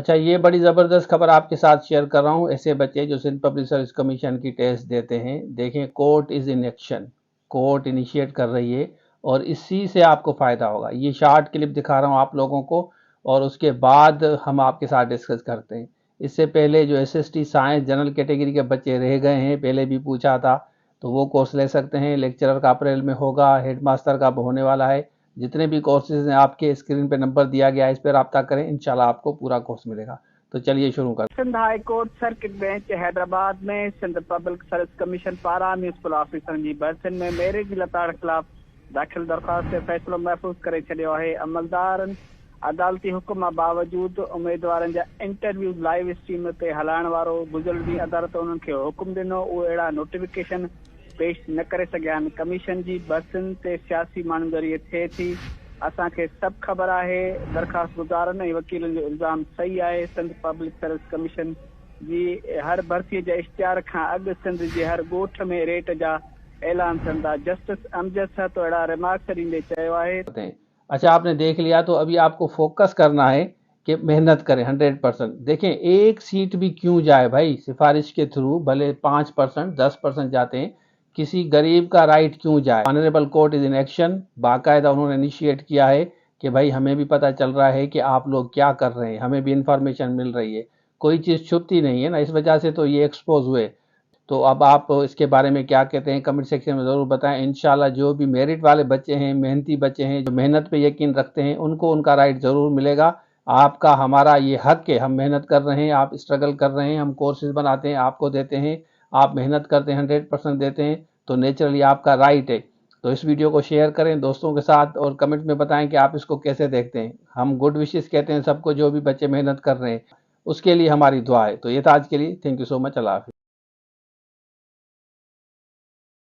अच्छा, ये बड़ी ज़बरदस्त खबर आपके साथ शेयर कर रहा हूँ। ऐसे बच्चे जो सिंध पब्लिक सर्विस कमीशन की टेस्ट देते हैं, देखें court is in action, court initiate कर रही है और इसी से आपको फ़ायदा होगा। ये शॉर्ट क्लिप दिखा रहा हूँ आप लोगों को और उसके बाद हम आपके साथ डिस्कस करते हैं। इससे पहले जो एसएसटी साइंस जनरल कैटेगरी के बच्चे रह गए हैं, पहले भी पूछा था, तो वो कोर्स ले सकते हैं। लेक्चरर का अप्रैल में होगा, हेडमास्टर का होने वाला है। जितने भी कोर्सेज हैं आपके स्क्रीन पे नंबर दिया गया है, इस पर रब्ता करें, इंशाल्लाह आपको पूरा कोर्स मिलेगा। तो चलिए शुरू कर। Sindh high court circuit bench Hyderabad में सिंध पब्लिक सर्विस कमीशन पारां म्यूनिसिपल ऑफिसरनि जी भर्तियुनि में मेरिट जी लताड़ खिलाफ़ दाख़िल दरख़्वास्त ते फ़ैसिलो महफ़ूज़ करे छॾियो आहे। अमलदारनि अदालती हुकुम बावजूदि उमेदवारनि जा इंटरव्यू लाइव स्ट्रीम ते हलाइण वारो गुज़िरियल ॾींहुं अदालत उन्हनि खे हुकुम ॾिनो उहे अहिड़ा नोटिफिकेशन पेश न करे सघिया आहिनि। कमीशन जी भर्तियुनि ते सियासी माण्हुनि ज़रिए थिए थी। असांखे सभु ख़बर आहे। दरख़्वास्त गुज़ारनि ऐं वकीलनि जो इल्ज़ाम सही आहे। सिंध पब्लिक सर्विस कमीशन जी हर भर्तीअ जे इश्तिहार खां अॻु सिंध जे हर ॻोठ में रेट जा ऐलान थियनि था। जस्टिस अमजद साहब तो अहिड़ा रिमार्क्स ॾींदे चयो आहे। अच्छा, आपने देख लिया, तो अभी आपको फोकस करना है कि मेहनत करें 100%। देखें, एक सीट भी क्यों जाए भाई, सिफारिश के थ्रू भले 5% 10% जाते हैं, किसी गरीब का राइट क्यों जाए। Honourable court is in action, बाकायदा उन्होंने इनिशिएट किया है कि भाई हमें भी पता चल रहा है कि आप लोग क्या कर रहे हैं, हमें भी इंफॉर्मेशन मिल रही है, कोई चीज़ छुपती नहीं है ना, इस वजह से तो ये एक्सपोज हुए। तो अब आप इसके बारे में क्या कहते हैं कमेंट सेक्शन में ज़रूर बताएं। इंशाल्लाह जो भी मेरिट वाले बच्चे हैं, मेहनती बच्चे हैं, जो मेहनत पे यकीन रखते हैं, उनको उनका राइट ज़रूर मिलेगा। आपका हमारा ये हक है, हम मेहनत कर रहे हैं, आप स्ट्रगल कर रहे हैं, हम कोर्सेज बनाते हैं, आपको देते हैं, आप मेहनत करते हैं, 100% देते हैं, तो नेचुरली आपका राइट है। तो इस वीडियो को शेयर करें दोस्तों के साथ और कमेंट में बताएं कि आप इसको कैसे देखते हैं। हम गुड विशेस कहते हैं सबको, जो भी बच्चे मेहनत कर रहे हैं उसके लिए हमारी दुआ है। तो ये था आज के लिए, थैंक यू सो मच, अल्लाह हाफिज़।